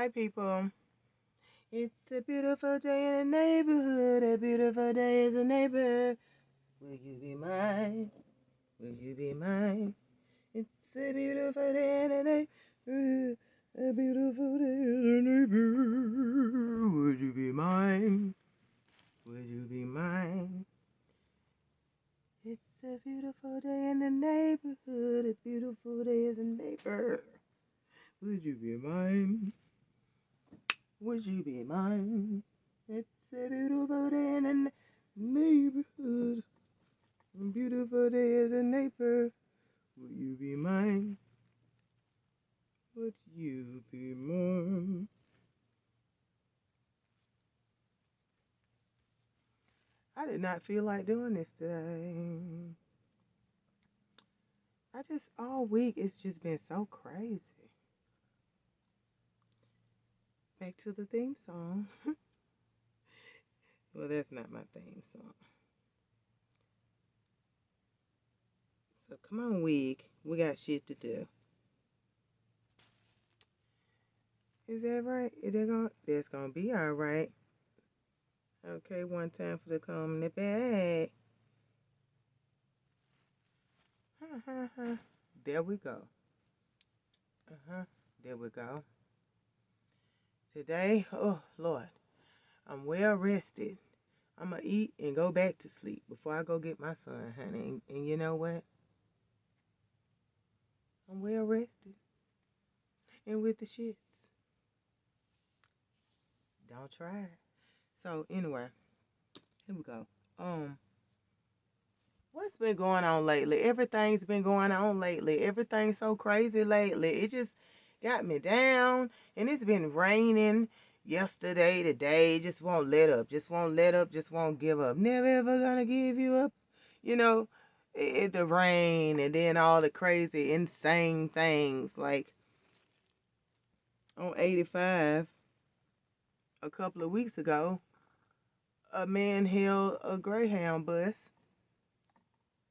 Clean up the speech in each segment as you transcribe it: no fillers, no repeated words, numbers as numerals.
Hi, people. It's a beautiful day in the neighborhood. A beautiful day is a neighbor. Will you be mine? Will you be mine? It's a beautiful day in the neighborhood. A beautiful day in the neighbor. Would you be mine? Would you be mine? It's a beautiful day in the neighborhood. A beautiful day is a neighbor. Would you be mine? Would you be mine? It's a beautiful day in the neighborhood. A beautiful day as a neighbor. Would you be mine? Would you be mine? I did not feel like doing this today. All week, it's just been so crazy. Back to the theme song. Well, that's not my theme song. So come on, week. We got shit to do. Is that right? That's gonna be all right. Okay, one time for the coming back. There we go. There we go. Today, oh Lord, I'm well rested. I'm gonna eat and go back to sleep before I go get my son, honey. And you know what? I'm well rested. And with the shits. Don't try it. So anyway, here we go. What's been going on lately? Everything's been going on lately. Everything's so crazy lately. It just got me down. And it's been raining yesterday, today. Just won't let up. Just won't let up. Just won't give up. Never ever gonna give you up. You know, the rain and then all the crazy, insane things. Like on 85, a couple of weeks ago, a man held a Greyhound bus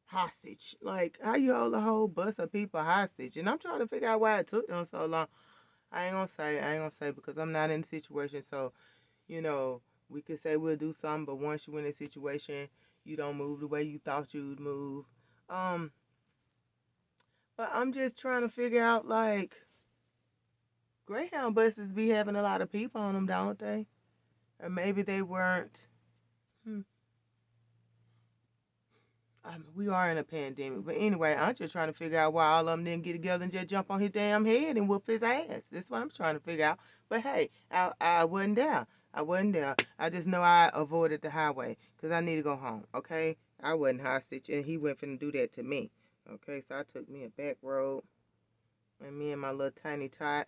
hostage. Like, how you hold a whole bus of people hostage? And I'm trying to figure out why it took them so long. I ain't gonna say because I'm not in the situation. So, we could say we'll do something, but once you're in a situation, you don't move the way you thought you'd move. But I'm just trying to figure out, like, Greyhound buses be having a lot of people on them, don't they? Or maybe they weren't. We are in a pandemic. But anyway, I'm just trying to figure out why all of them didn't get together and just jump on his damn head and whoop his ass. That's what I'm trying to figure out. But hey, I wasn't there. I wasn't there. I just know I avoided the highway because I need to go home, okay? I wasn't hostage, and he went finna do that to me. Okay, so I took me a back road, and me and my little tiny tot,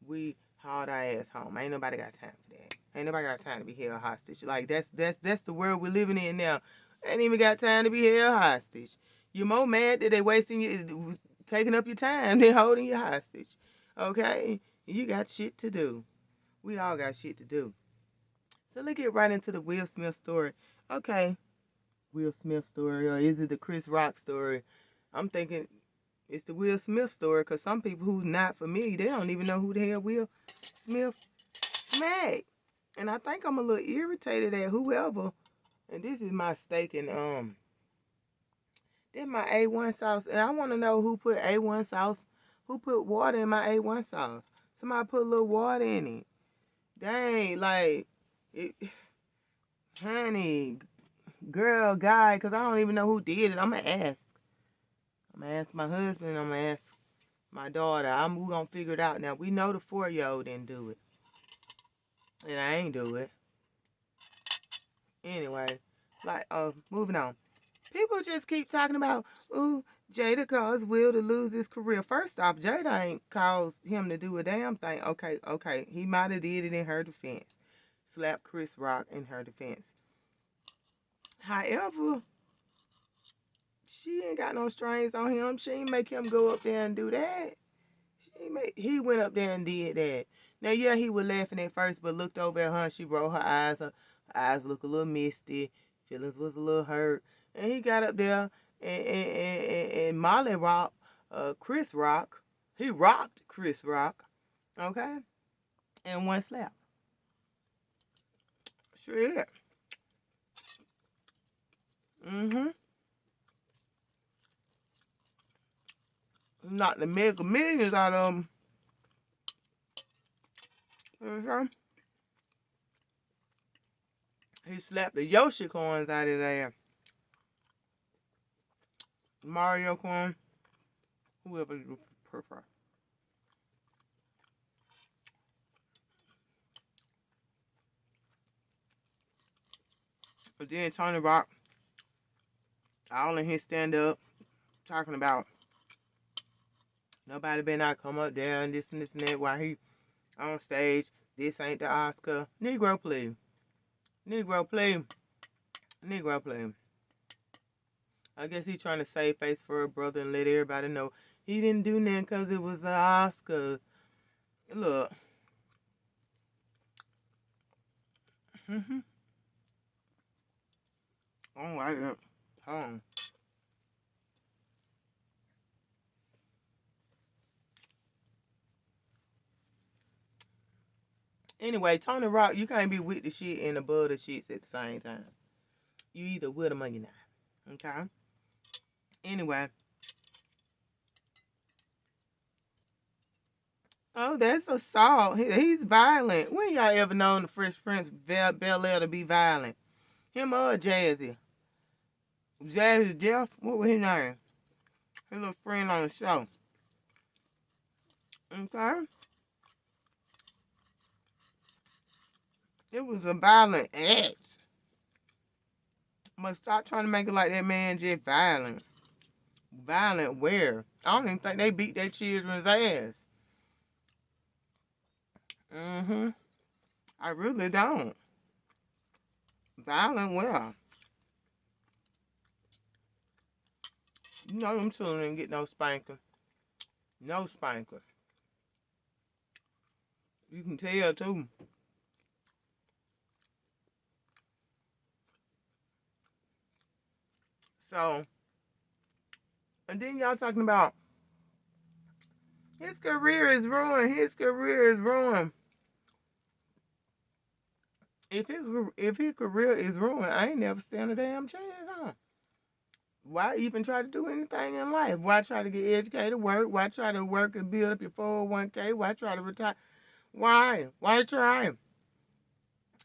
we hauled our ass home. Ain't nobody got time for that. Ain't nobody got time to be held hostage. Like, that's the world we're living in now. Ain't even got time to be held hostage. You're more mad that they wasting you, taking up your time than holding you hostage. Okay? You got shit to do. We all got shit to do. So let's get right into the Will Smith story. Okay. Will Smith story, or is it the Chris Rock story? I'm thinking it's the Will Smith story because some people who's not familiar, they don't even know who the hell Will Smith smacked. And I think I'm a little irritated at whoever. And this is my steak and this my A1 sauce. And I want to know who put A1 sauce, who put water in my A1 sauce. Somebody put a little water in it. Dang, like, honey, girl, guy, because I don't even know who did it. I'm going to ask. I'm going to ask my husband. I'm going to ask my daughter. We're going to figure it out. Now, we know the 4-year-old didn't do it. And I ain't do it. Anyway, like, moving on. People just keep talking about, ooh, Jada caused Will to lose his career. First off, Jada ain't caused him to do a damn thing. Okay. He might have did it in her defense. Slapped Chris Rock in her defense. However, she ain't got no strings on him. She ain't make him go up there and do that. He went up there and did that. Now, yeah, he was laughing at first, but looked over at her and she rolled her eyes. Her eyes looked a little misty. Feelings was a little hurt. And he got up there and Molly rocked Chris Rock. He rocked Chris Rock. Okay? in one slap. Sure is. Mm-hmm. Not the mega millions out of them. Okay. He slapped the Yoshi coins out his ass. Mario coin. Whoever you prefer. But then Tony Rock, all in his stand up, talking about nobody better not come up there and this and this and that while he on stage. This ain't the Oscar. Negro play. Negro play. Negro play. I guess he trying to save face for a brother and let everybody know he didn't do nothing because it was an Oscar. Look. Mm-hmm. I don't like it. Hold on. Anyway, Tony Rock, you can't be with the shit and above the shits at the same time. You either with them or you're not. Okay? Anyway. Oh, that's assault. He's violent. When y'all ever known the Fresh Prince Bel-Air to be violent? Him or Jazzy? Jazzy Jeff? What was his name? His little friend on the show. Okay? It was a violent act. But stop trying to make it like that man just violent. Violent where? I don't even think they beat their children's ass. Mm-hmm. I really don't. Violent where? You know them children didn't get no spanking. No spanking. You can tell too. So, and then y'all talking about his career is ruined. His career is ruined. If his career is ruined, I ain't never stand a damn chance, huh? Why even try to do anything in life? Why try to get educated, work? Why try to work and build up your 401k? Why try to retire? Why? Why try?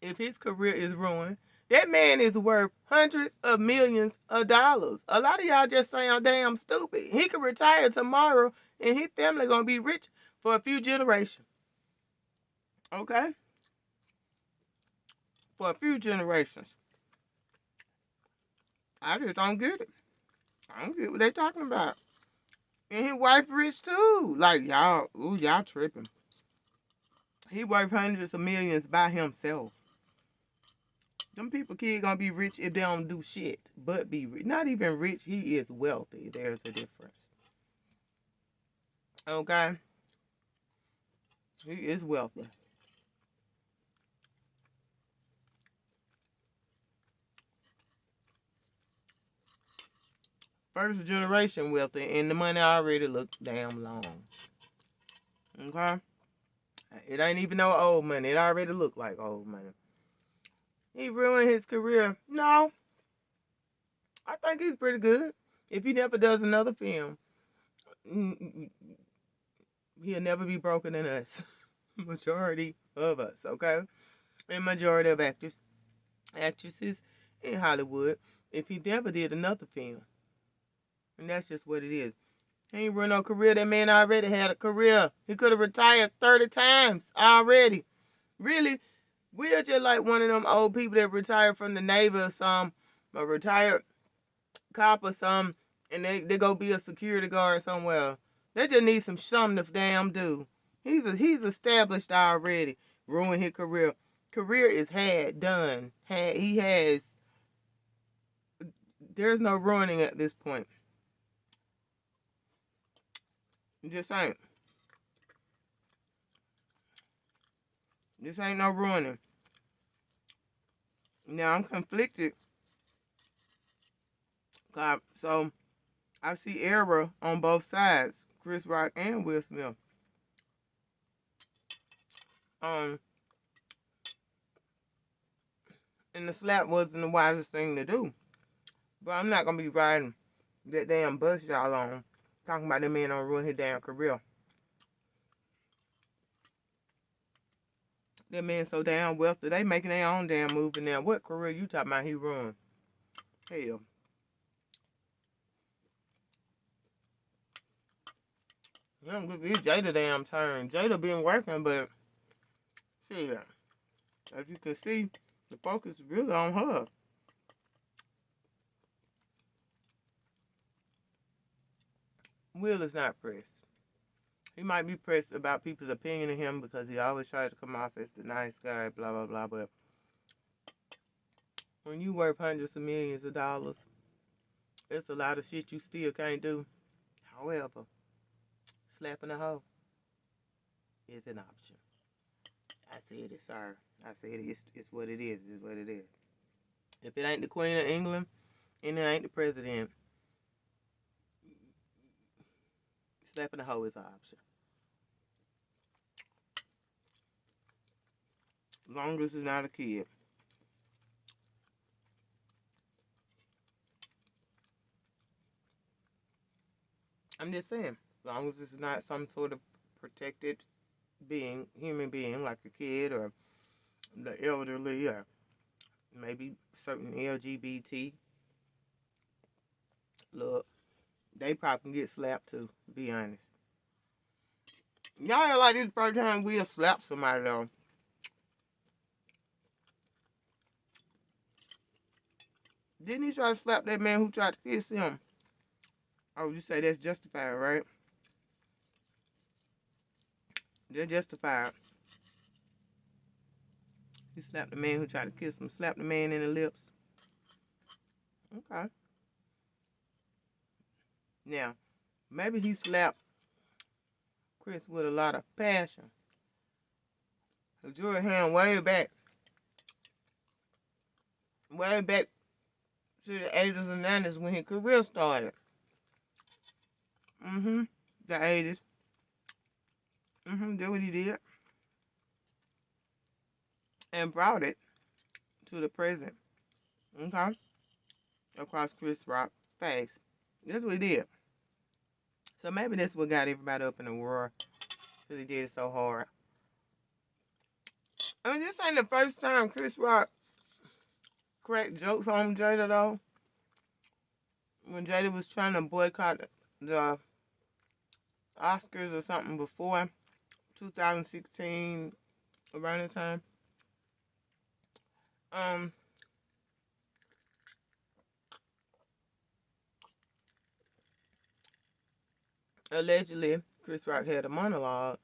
If his career is ruined, that man is worth hundreds of millions of dollars. A lot of y'all just sound damn stupid. He could retire tomorrow and his family gonna be rich for a few generations. Okay? For a few generations. I just don't get it. I don't get what they talking about. And his wife rich too. Like y'all, ooh, y'all tripping. He worth hundreds of millions by himself. Them people kid gonna be rich if they don't do shit, but be rich. Not even rich, he is wealthy. There's a difference. Okay? He is wealthy. First generation wealthy, and the money already look damn long. Okay? It ain't even no old money. It already look like old money. He ruined his career. No. I think he's pretty good. If he never does another film, he'll never be broken than us. Majority of us, okay? And majority of actresses in Hollywood, if he never did another film. And that's just what it is. He ain't run no career. That man already had a career. He could have retired 30 times already. Really, we're just like one of them old people that retired from the Navy or something, or retired cop or something, and they go be a security guard somewhere. They just need something to damn do. He's established already. Ruined his career. Career is done. He has. There's no ruining at this point. Just ain't. This ain't no ruining. Now I'm conflicted. So I see error on both sides, Chris Rock and Will Smith. Um, and the slap wasn't the wisest thing to do. But I'm not gonna be riding that damn bus y'all on, talking about that man on ruin his damn career. That man so damn wealthy, they making their own damn movie now. What career you talking about he ruined? Hell. It's Jada damn turn. Jada been working, but shit, as you can see, the focus is really on her. Will is not pressed. He might be pressed about people's opinion of him because he always tries to come off as the nice guy, blah, blah, blah. But when you worth hundreds of millions of dollars, it's a lot of shit you still can't do. However, slapping a hoe is an option. I said it, sir. I said it's what it is. It's what it is. If it ain't the Queen of England and it ain't the President, slapping a hoe is an option. As long as it's not a kid. I'm just saying, as long as it's not some sort of protected being, human being, like a kid or the elderly or maybe certain LGBT, look, they probably can get slapped too, to be honest. Y'all act like this the first time we'll slap somebody though. Didn't he try to slap that man who tried to kiss him? Oh, you say that's justified, right? They're justified. He slapped the man who tried to kiss him. Slapped the man in the lips. Okay. Now, maybe he slapped Chris with a lot of passion. He drew a hand way back to the 80s and 90s when his career started. The 80s. That's what he did. And brought it to the present. Okay? Across Chris Rock's face. That's what he did. So maybe that's what got everybody up in the roar. Because he did it so hard. I mean, this ain't the first time Chris Rock cracked jokes on Jada, though. When Jada was trying to boycott the Oscars or something before 2016, around the time. Allegedly, Chris Rock had a monologue,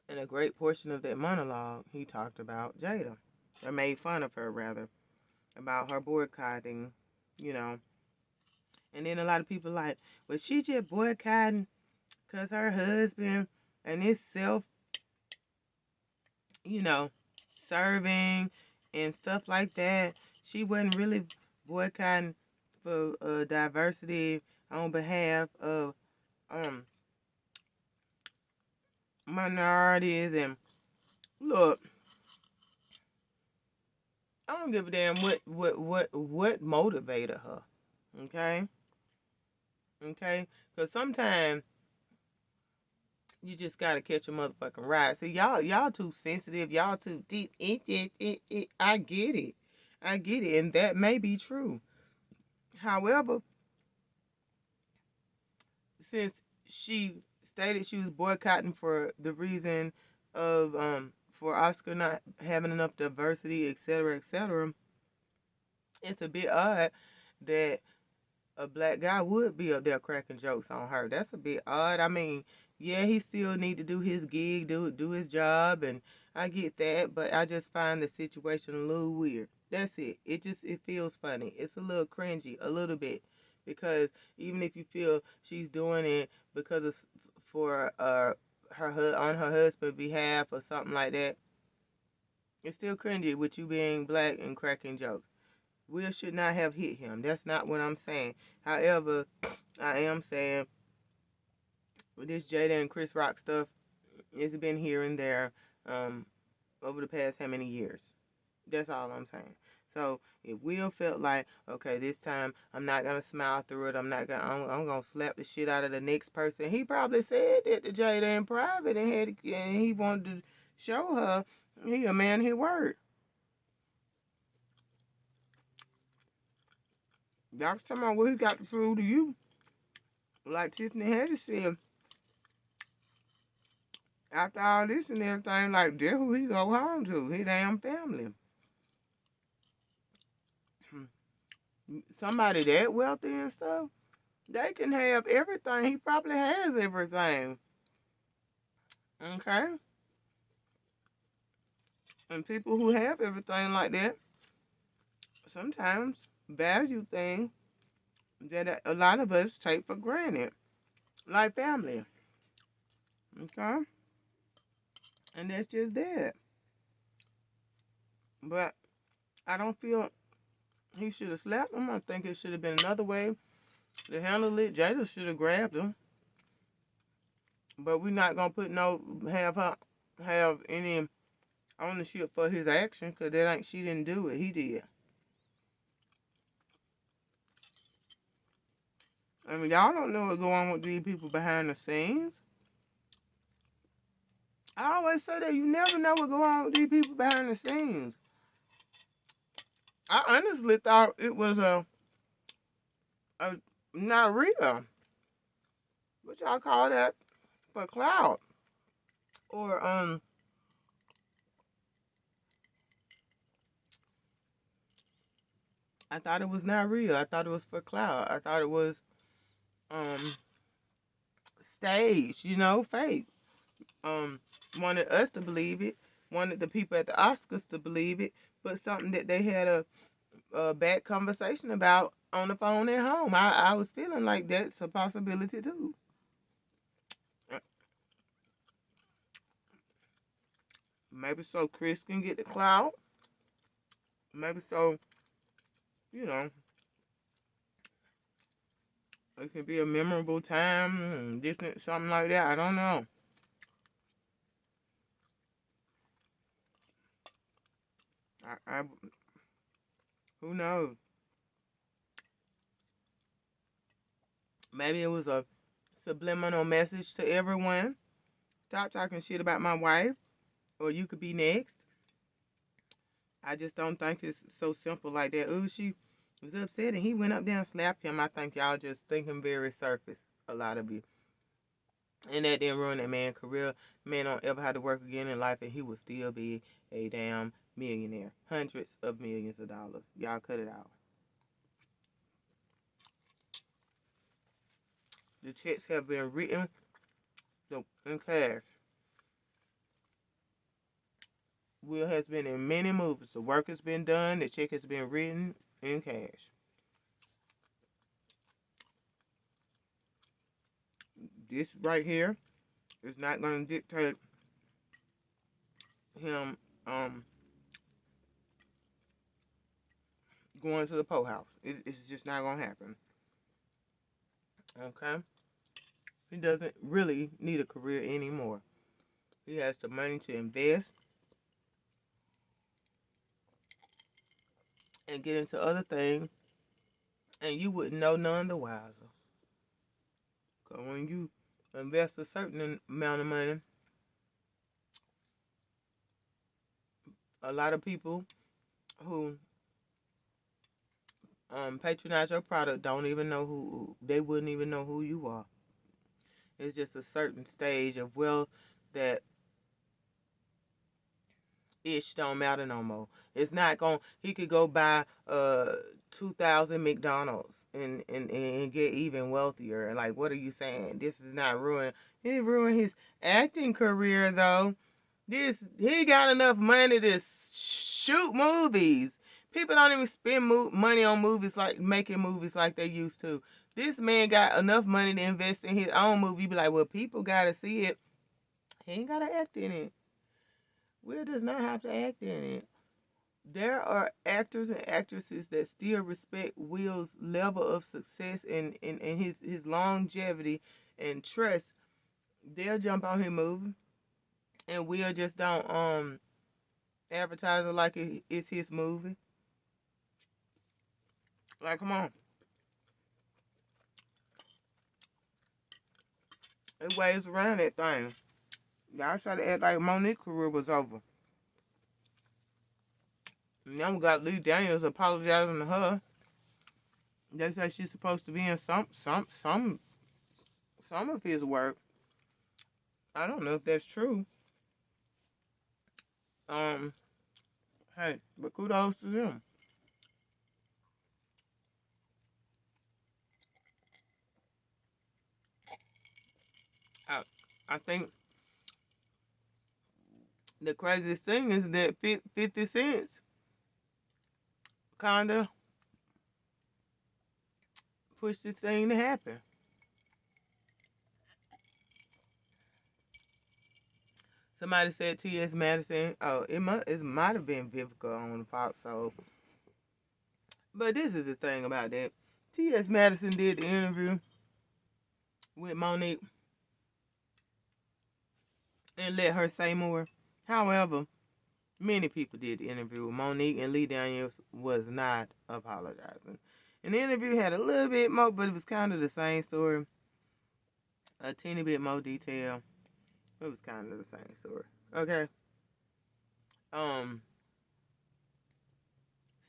and a great portion of that monologue, he talked about Jada, or made fun of her, rather, about her boycotting, you know. And then a lot of people like, well, she just boycotting because her husband and his self, you know, serving and stuff like that. She wasn't really boycotting for diversity on behalf of minorities. And look, I don't give a damn what motivated her. Okay? Because sometimes you just gotta catch a motherfucking ride. See, y'all too sensitive. Y'all too deep. I get it. And that may be true. However, since she stated she was boycotting for the reason of for Oscar not having enough diversity, etc., it's a bit odd that a black guy would be up there cracking jokes on her. That's a bit odd. I mean, yeah, he still need to do his gig, do his job, and I get that, but I just find the situation a little weird. That's it. It feels funny. It's a little cringy, a little bit, because even if you feel she's doing it because of for her on her husband's behalf or something like that, it's still cringy with you being black and cracking jokes. Will should not have hit him. That's not what I'm saying. However, I am saying with this Jada and Chris Rock stuff, it's been here and there. um, over the past how many years. That's all I'm saying. So if Will felt like, okay, this time I'm not gonna smile through it. I'm gonna slap the shit out of the next person. He probably said that to Jada in private and he wanted to show her he a man of his word. That's talking about what he got to prove to you. Like Tiffany Haddish said, after all this and everything, like that's who he go home to. His damn family. Somebody that wealthy and stuff, they can have everything. He probably has everything. Okay? And people who have everything like that sometimes value things that a lot of us take for granted, like family. Okay? And that's just that. But I don't feel he should have slapped him. I think it should have been another way to handle it. Jada should have grabbed him. But we're not gonna have any ownership for his action because that ain't she didn't do it. He did. I mean, y'all don't know what's going on with these people behind the scenes. I always say that you never know what's going on with these people behind the scenes. I honestly thought it was a not real. What y'all call that? For clout. Or I thought it was not real. I thought it was for clout. I thought it was um staged, fake. Wanted us to believe it, wanted the people at the Oscars to believe it, but something that they had a bad conversation about on the phone at home. I was feeling like that's a possibility too. Maybe so Chris can get the clout. Maybe so, you know, it can be a memorable time, different, something like that. I don't know. I who knows? Maybe it was a subliminal message to everyone. Stop talking shit about my wife, or you could be next. I just don't think it's so simple like that. Ooh, she was upset and he went up there and slapped him. I think y'all just thinking very surface, a lot of you. And that didn't ruin that man's career. Man don't ever have to work again in life and he will still be a damn millionaire. Hundreds of millions of dollars. Y'all cut it out. The checks have been written in cash. Will has been in many movies. The work has been done. The check has been written in cash. This right here is not going to dictate him going to the poorhouse. It's just not going to happen. Okay? He doesn't really need a career anymore. He has the money to invest and get into other things, and you wouldn't know none the wiser. Because when you invest a certain amount of money, a lot of people who patronize your product don't even know they wouldn't even know who you are. It's just a certain stage of wealth that ish don't matter no more. It's not going he could go buy 2,000 McDonald's and get even wealthier. And like, what are you saying? This is not ruin. He ruined his acting career though. He got enough money to shoot movies. People don't even spend money on movies like making movies like they used to. This man got enough money to invest in his own movie. You be like, well, people gotta see it. He ain't gotta act in it. Will does not have to act in it. There are actors and actresses that still respect Will's level of success and his longevity and trust. They'll jump on his movie and Will just don't advertise it like it's his movie. Like, come on. It waves around that thing. Y'all try to act like Monique's career was over. Now we got Lee Daniels apologizing to her. They say she's supposed to be in some of his work. I don't know if that's true. Um, hey, but kudos to them. I, I think the craziest thing is that 50 cents kind of pushed this thing to happen. Somebody said T.S. Madison. Oh, it might have been Vivica on the Fox. So, but this is the thing about that. T.S. Madison did the interview with Monique and let her say more. However, many people did the interview with Monique, and Lee Daniels was not apologizing. And the interview had a little bit more, but it was kind of the same story. A teeny bit more detail. It was kind of the same story. Okay. Um.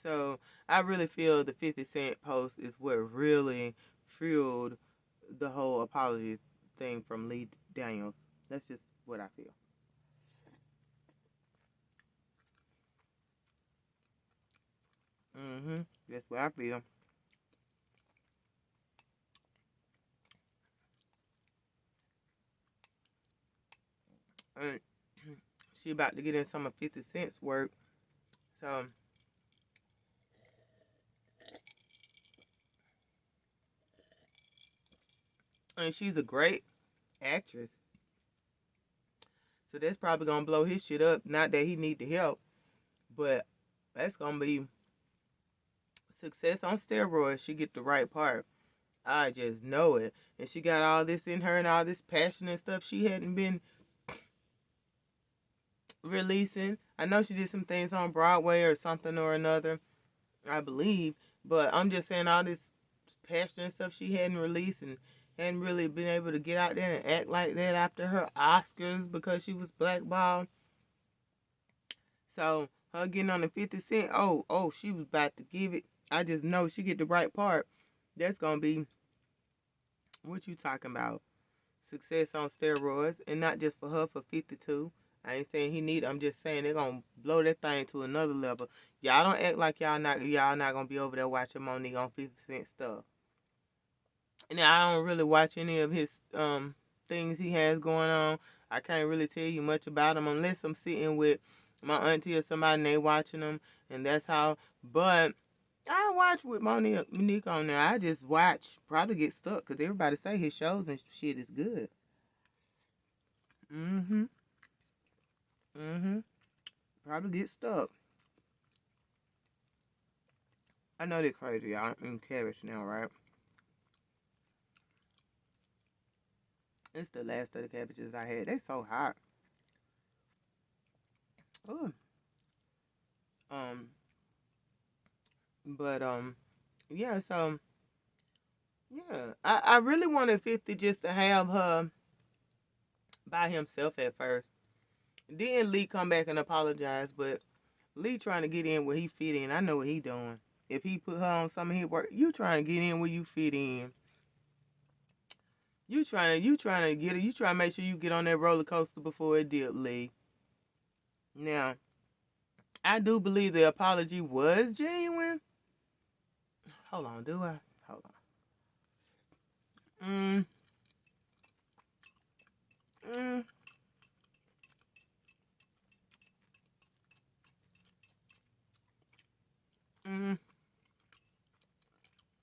So I really feel the 50 Cent post is what really fueled the whole apology thing from Lee Daniels. That's just what I feel. That's what I feel. And she about to get in some of 50 Cent's work. So, and she's a great actress. So that's probably gonna blow his shit up. Not that he need the help, but that's gonna be success on steroids. She get the right part. I just know it. And she got all this in her and all this passion and stuff she hadn't been releasing. I know she did some things on Broadway or something or another, I believe. But I'm just saying all this passion and stuff she hadn't released and hadn't really been able to get out there and act like that after her Oscars because she was blackballed. So her getting on the 50 Cent, she was about to give it. I just know she get the right part. That's gonna be what you talking about. Success on steroids, and not just for her, for 52. I ain't saying he need it. I'm just saying they're gonna blow that thing to another level. Y'all don't act like y'all not gonna be over there watching Monique on 50 Cent stuff. And I don't really watch any of his things he has going on. I can't really tell you much about him unless I'm sitting with my auntie or somebody and they watching them, and that's how. But I watch with Monique on there. I just watch, probably get stuck because everybody say his shows and shit is good. Mm-hmm. Mm-hmm. Probably get stuck. I know they're crazy, y'all. I'm in cabbage now, right? It's the last of the cabbages I had. They so hot. Ooh. Um, but yeah. So yeah, I really wanted 50 just to have her by himself at first. Then Lee come back and apologize, but Lee trying to get in where he fit in. I know what he doing. If he put her on some of his work, you trying to get in where you fit in. You trying to get it. You trying to make sure you get on that roller coaster before it dip, Lee. Now, I do believe the apology was genuine. Hold on, do I? Hold on. Mm, mm.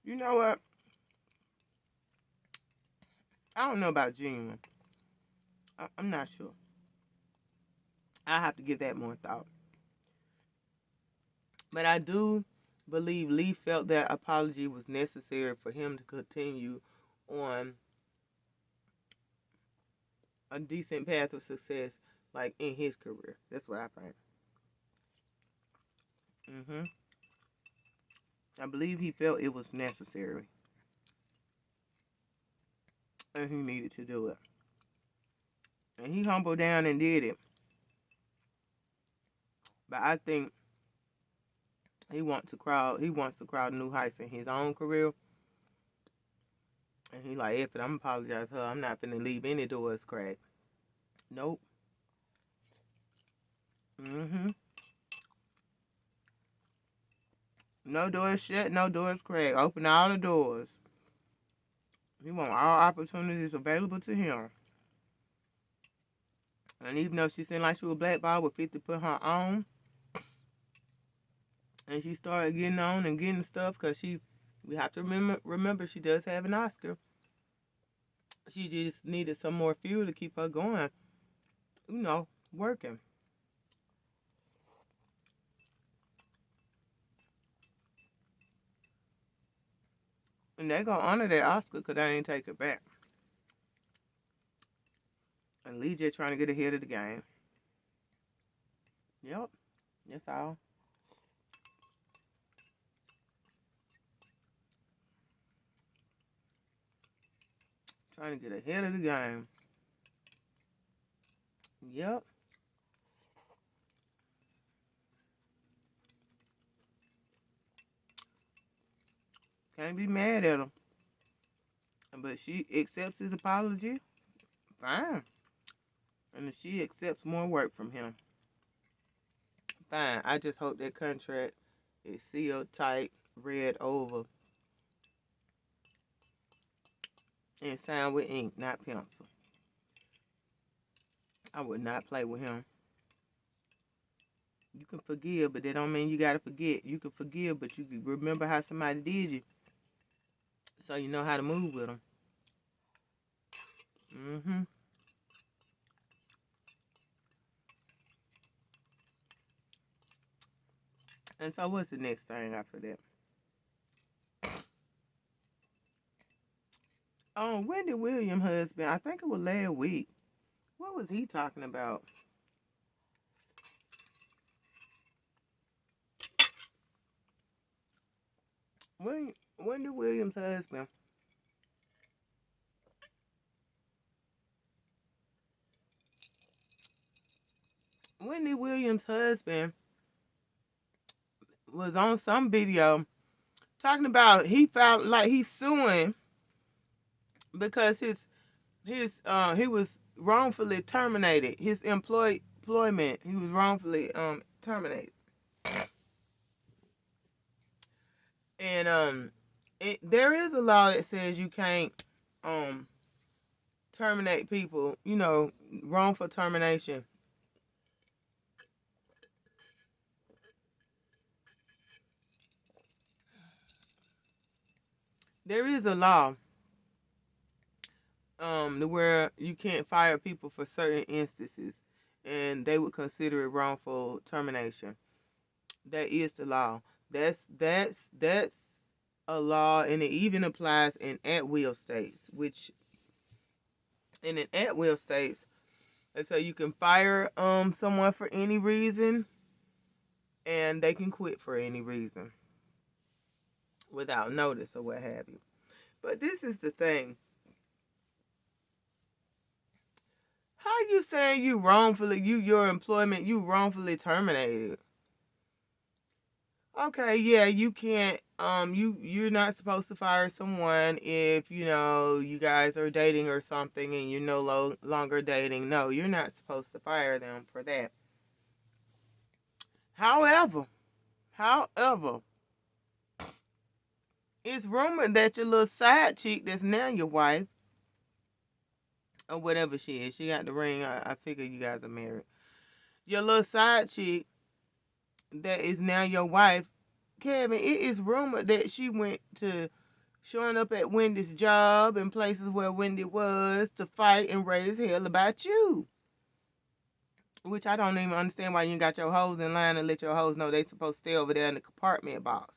You know what? I don't know about genuine. I'm not sure. I have to give that more thought. But I do believe Lee felt that apology was necessary for him to continue on a decent path of success like in his career. That's what I think. I believe he felt it was necessary and he needed to do it. And he humbled down and did it. But I think he wants to crowd new heights in his own career. And he like, if it, I'm apologize to her. I'm not finna leave any doors cracked. Nope. No doors shut, no doors cracked. Open all the doors. He want all opportunities available to him. And even though she seemed like she was blackballed with 50 put her on, and she started getting on and getting stuff, because we have to remember she does have an Oscar. She just needed some more fuel to keep her going, working. And they gonna honor that Oscar because they ain't take it back. And Lee just trying to get ahead of the game. Yep, that's all. Trying to get ahead of the game. Yep. Can't be mad at him. But she accepts his apology. Fine. And if she accepts more work from him, fine. I just hope that contract is sealed tight, read over, and signed with ink, not pencil. I would not play with him. You can forgive, but that don't mean you gotta forget. You can forgive, but you can remember how somebody did you, so you know how to move with them. And so what's the next thing after that? Wendy Williams' husband, I think it was last week. What was he talking about? Wendy Williams' husband. Wendy Williams' husband was on some video talking about he felt like he's suing because he was wrongfully terminated. His employment, he was wrongfully terminated. And there is a law that says you can't terminate people, wrongful termination. There is a law where you can't fire people for certain instances, and they would consider it wrongful termination. That is the law. That's a law, and it even applies in at-will states, which in an at-will states, and so you can fire someone for any reason, and they can quit for any reason without notice or what have you. But this is the thing. How you saying your employment you wrongfully terminated? Okay, yeah, you can't you're not supposed to fire someone if you guys are dating or something and you're no longer dating. No, you're not supposed to fire them for that. However, it's rumored that your little side chick that's now your wife, or whatever she is, she got the ring. I figure you guys are married. Your little side chick that is now your wife, Kevin, it is rumored that she went to showing up at Wendy's job and places where Wendy was to fight and raise hell about you. Which I don't even understand why you got your hoes in line and let your hoes know they supposed to stay over there in the compartment box.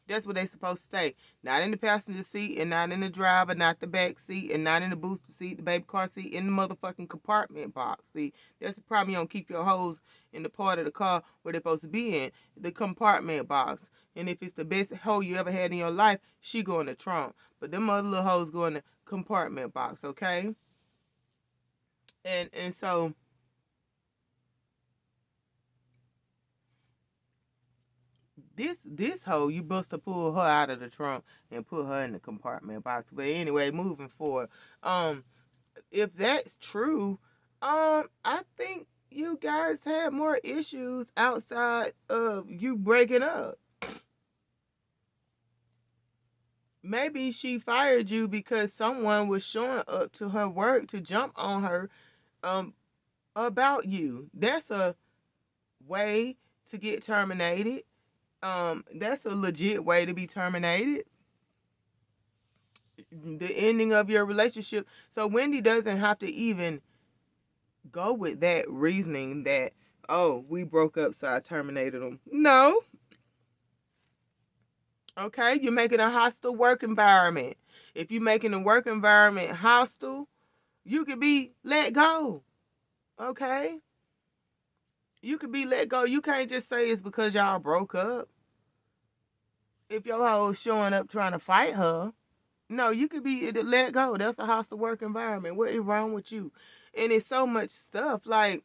That's where they supposed to stay. Not in the passenger seat, and not in the driver, not the back seat, and not in the booster seat, the baby car seat, in the motherfucking compartment box. See, that's the problem. You don't keep your hoes in the part of the car where they're supposed to be in, the compartment box. And if it's the best hoe you ever had in your life, she go in the trunk. But them other little hoes go in the compartment box, okay? And so this hoe, you bust to pull her out of the trunk and put her in the compartment box. But anyway, moving forward, if that's true, I think you guys had more issues outside of you breaking up. Maybe she fired you because someone was showing up to her work to jump on her about you. That's a way to get terminated. That's a legit way to be terminated. The ending of your relationship. So Wendy doesn't have to even go with that reasoning that, oh, we broke up, so I terminated them. No. Okay, you're making a hostile work environment. If you're making the work environment hostile, you could be let go. Okay? You could be let go. You can't just say it's because y'all broke up. If your hoe's showing up trying to fight her, no, you could be let go. That's a hostile work environment. What is wrong with you? And it's so much stuff. Like,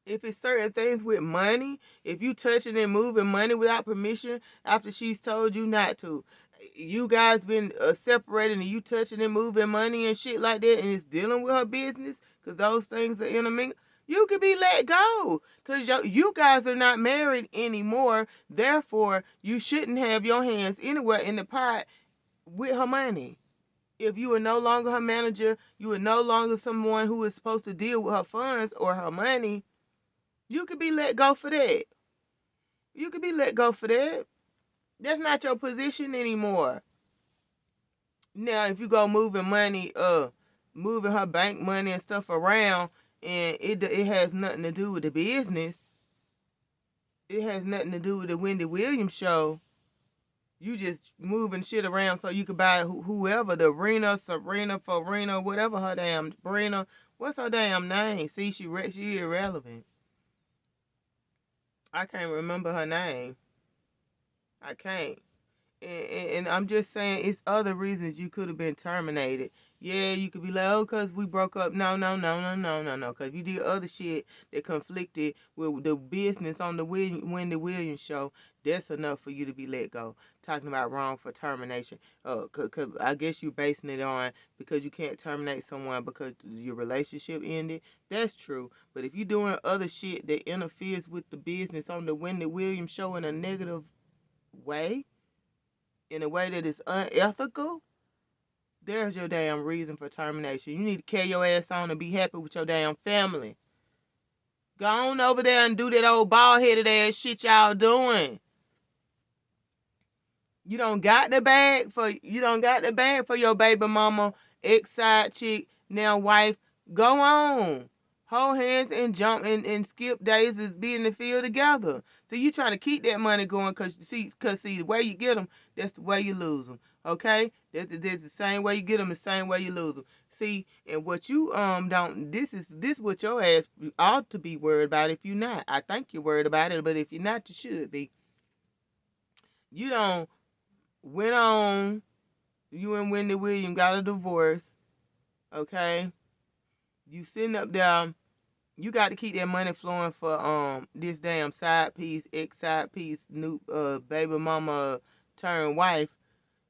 if it's certain things with money, if you touching and moving money without permission after she's told you not to, you guys been separated and you touching and moving money and shit like that, and it's dealing with her business because those things are intermingled, you could be let go because you guys are not married anymore. Therefore, you shouldn't have your hands anywhere in the pot with her money. If you are no longer her manager, you are no longer someone who is supposed to deal with her funds or her money, you could be let go for that. You could be let go for that. That's not your position anymore. Now, if you go moving money, moving her bank money and stuff around, and it has nothing to do with the business, it has nothing to do with the Wendy Williams show. You just moving shit around so you could buy whoever, the Serena, Farina, whatever her damn, Brina, what's her damn name? See, she irrelevant. I can't remember her name. I can't. And I'm just saying, it's other reasons you could have been terminated. Yeah, you could be like, oh, because we broke up. No. Because you did other shit that conflicted with the business on the Wendy Williams show. That's enough for you to be let go. Talking about wrongful termination. Cause I guess you're basing it on because you can't terminate someone because your relationship ended. That's true. But if you're doing other shit that interferes with the business on the Wendy Williams show in a negative way, in a way that is unethical, there's your damn reason for termination. You need to carry your ass on and be happy with your damn family. Go on over there and do that old bald-headed ass shit y'all doing. You don't got the bag for your baby mama, ex-side chick, now wife. Go on. Hold hands and jump and skip days is be in the field together. So you trying to keep that money going because the way you get them, that's the way you lose them. Okay? That's the same way you get them, the same way you lose them. See, and what you don't, this what your ass ought to be worried about if you're not. I think you're worried about it, but if you're not, you should be. You don't went on, you and Wendy Williams got a divorce, okay? You sitting up there, you got to keep that money flowing for this damn side piece, ex-side piece, new baby mama turned wife.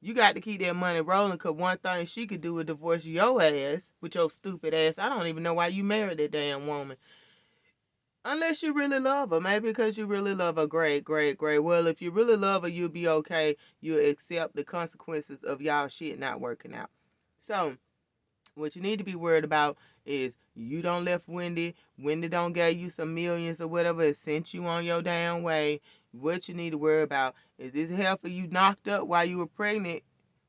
You got to keep that money rolling because one thing she could do is divorce your ass with your stupid ass. I don't even know why you married that damn woman. Unless you really love her. Maybe because you really love her. Great. Well, if you really love her, you'll be okay. You'll accept the consequences of y'all shit not working out. So, what you need to be worried about is you don't left Wendy. Wendy don't give you some millions or whatever. It sent you on your damn way. What you need to worry about is this hell for you knocked up while you were pregnant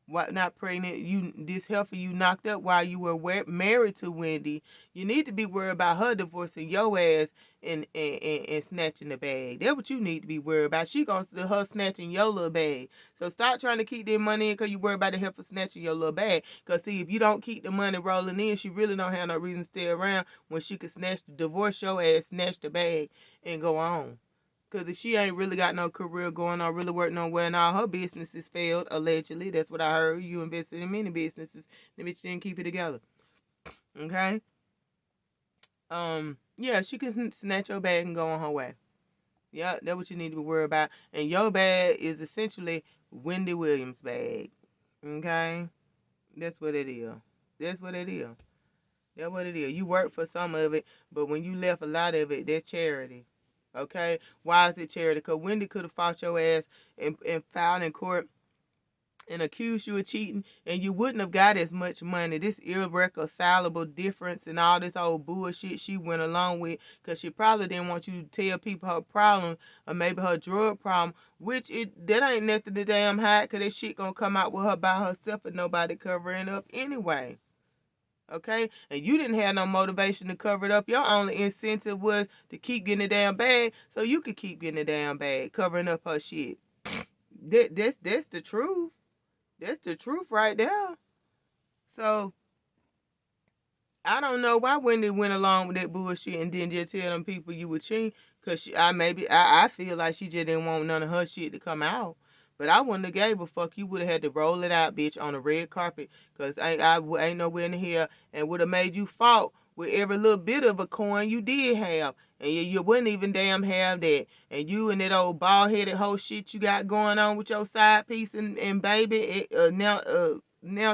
What, not pregnant, you this healthy, you knocked up while you were married to Wendy. You need to be worried about her divorcing your ass and snatching the bag. That's what you need to be worried about. She gonna her snatching your little bag. So stop trying to keep that money in because you worry about the heifer snatching your little bag. Because see, if you don't keep the money rolling in, she really don't have no reason to stay around when she could divorce your ass, snatch the bag, and go on. Because if she ain't really got no career going on, really working nowhere, and all her businesses failed, allegedly, that's what I heard. You invested in many businesses. The bitch didn't keep it together. Okay? Yeah, she can snatch your bag and go on her way. Yeah, that's what you need to be worried about. And your bag is essentially Wendy Williams' bag. Okay? That's what it is. That's what it is. That's what it is. You work for some of it, but when you left a lot of it, that's charity. Okay? Why is it charity? Because Wendy could have fought your ass and filed in court and accused you of cheating, and you wouldn't have got as much money. This irreconcilable difference and all this old bullshit she went along with, because she probably didn't want you to tell people her problem or maybe her drug problem, which that ain't nothing to damn hide, because that shit gonna come out with her by herself and nobody covering up anyway. Okay? And you didn't have no motivation to cover it up. Your only incentive was to keep getting the damn bag so you could keep getting the damn bag, covering up her shit. That's the truth. That's the truth right there. So I don't know why Wendy went along with that bullshit and didn't just tell them people you were cheating. Cause I feel like she just didn't want none of her shit to come out. But I wouldn't have gave a fuck. You would have had to roll it out, bitch, on the red carpet. Cause ain't nowhere in here, and would have made you fought with every little bit of a coin you did have. And you wouldn't even damn have that. And you and that old bald headed whole shit you got going on with your side piece and baby now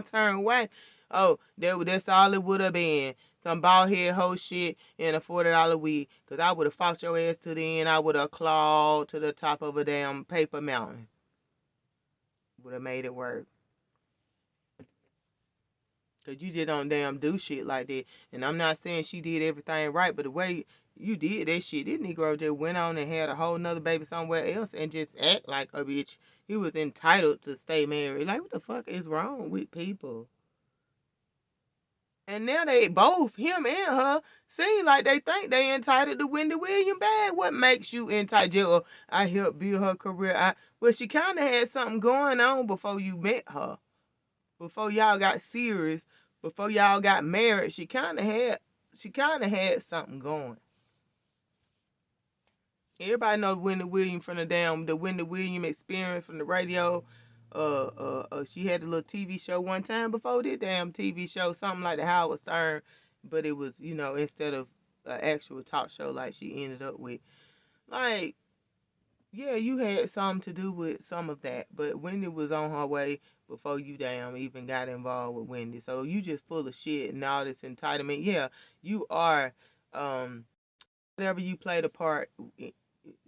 turn white. Oh, that's all it would have been. Some bald head whole shit and a $40 wig. Cause I would have fought your ass to the end. I would have clawed to the top of a damn paper mountain. Would have made it work. Cause you just don't damn do shit like that. And I'm not saying she did everything right, but the way you did that shit, this Negro just went on and had a whole nother baby somewhere else and just act like a bitch. He was entitled to stay married. Like, what the fuck is wrong with people? And now they both, him and her, seem like they think they entitled to Wendy Williams bag. What makes you entitled? I helped build her career. Well, she kind of had something going on before you met her. Before y'all got serious, before y'all got married, she kind of had something going. Everybody knows Wendy Williams from the Wendy Williams experience from the radio. She had a little TV show one time before that damn TV show, something like the Howard Stern, but it was, instead of an actual talk show like she ended up with. Like, yeah, you had something to do with some of that, but Wendy was on her way before you damn even got involved with Wendy. So you just full of shit and all this entitlement. Yeah, you are, whatever you played a part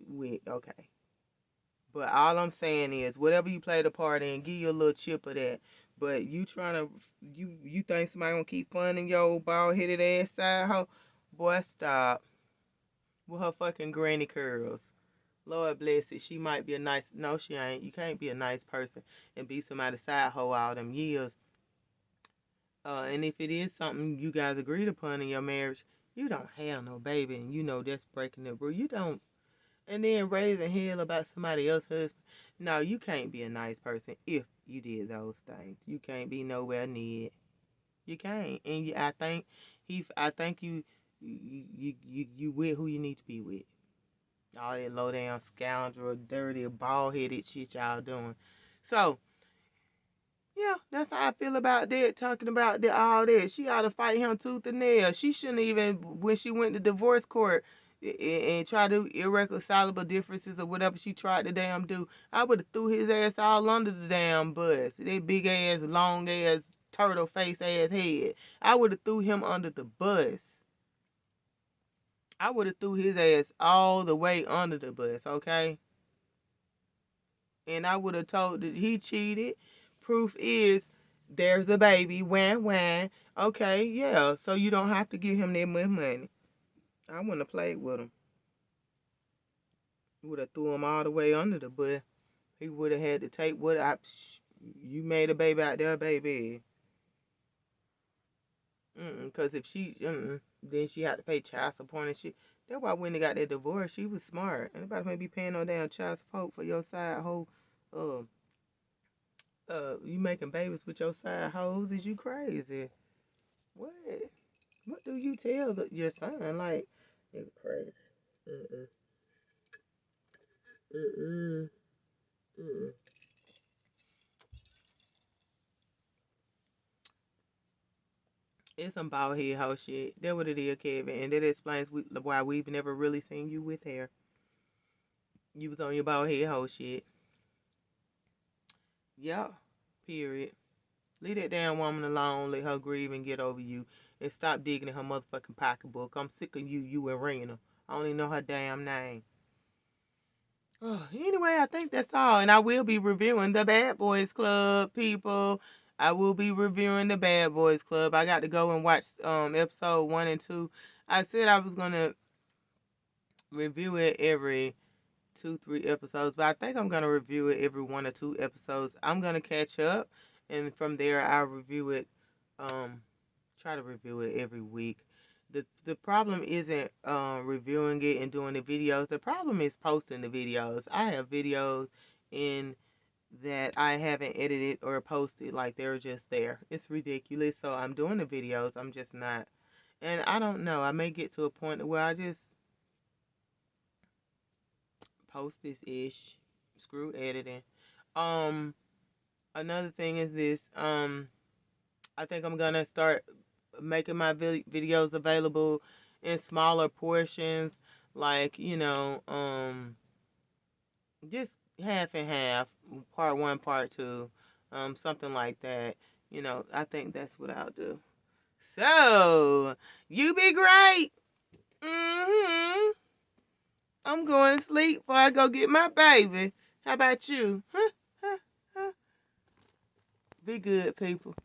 with, okay. But all I'm saying is, whatever you played a part in, give you a little chip of that. But you trying to, you think somebody gonna keep funding your old bald headed ass side hoe? Boy, stop. With her fucking granny curls. Lord bless it. She might be a nice, no, she ain't. You can't be a nice person and be somebody's side hoe all them years. And if it is something you guys agreed upon in your marriage, you don't have no baby, and you know that's breaking the rule. You don't. And then raising hell about somebody else's husband. No, you can't be a nice person if you did those things. You can't be nowhere near it. You can't. And I think you with who you need to be with. All that low down scoundrel, dirty, bald headed shit y'all doing. So yeah, that's how I feel about that. Talking about all that. She ought to fight him tooth and nail. She shouldn't even, when she went to divorce court and try to irreconcilable differences or whatever she tried to damn do, I would have threw his ass all under the damn bus. That big ass, long ass, turtle face ass head. I would have threw him under the bus. I would have threw his ass all the way under the bus, okay? And I would have told that he cheated. Proof is there's a baby. Wham wham. Okay, yeah. So you don't have to give him that much money. I wouldn't have played with him. Would have threw him all the way under the bus. He would have had to take what I. You made a baby out there, baby. Because if she, then she had to pay child support and shit. That's why when they got that divorce, she was smart. Anybody may be paying no damn child support for your side hoe. Uh, you making babies with your side hoes? Is you crazy? What? What do you tell your son? Like, it's crazy. Mm-mm. Mm-mm. Mm-mm. It's some bald head hoe shit. That's what it is, Kevin. And that explains why we've never really seen you with hair. You was on your bald head hoe shit. Yup. Period. Leave that damn woman alone. Let her grieve and get over you. And stop digging in her motherfucking pocketbook. I'm sick of you and Rena. I don't even know her damn name. Anyway, I think that's all. And I will be reviewing the Bad Boys Club, people. I will be reviewing the Bad Boys Club. I got to go and watch episode 1 and 2. I said I was gonna review it every 2-3 episodes, but I think I'm gonna review it every 1 or 2 episodes. I'm gonna catch up, and from there I'll review it. Try to review it every week. The problem isn't reviewing it and doing the videos. The problem is posting the videos. I have videos in that I haven't edited or posted, like they're just there. It's ridiculous. So I'm doing the videos. I'm just not. And I don't know. I may get to a point where I just post this ish. Screw editing. Um Another thing is this. I think I'm gonna start making my videos available in smaller portions, like just half and half, part one, part two, something like that. I think that's what I'll do. So you be great. I'm going to sleep before I go get my baby. How about you? Be good, people.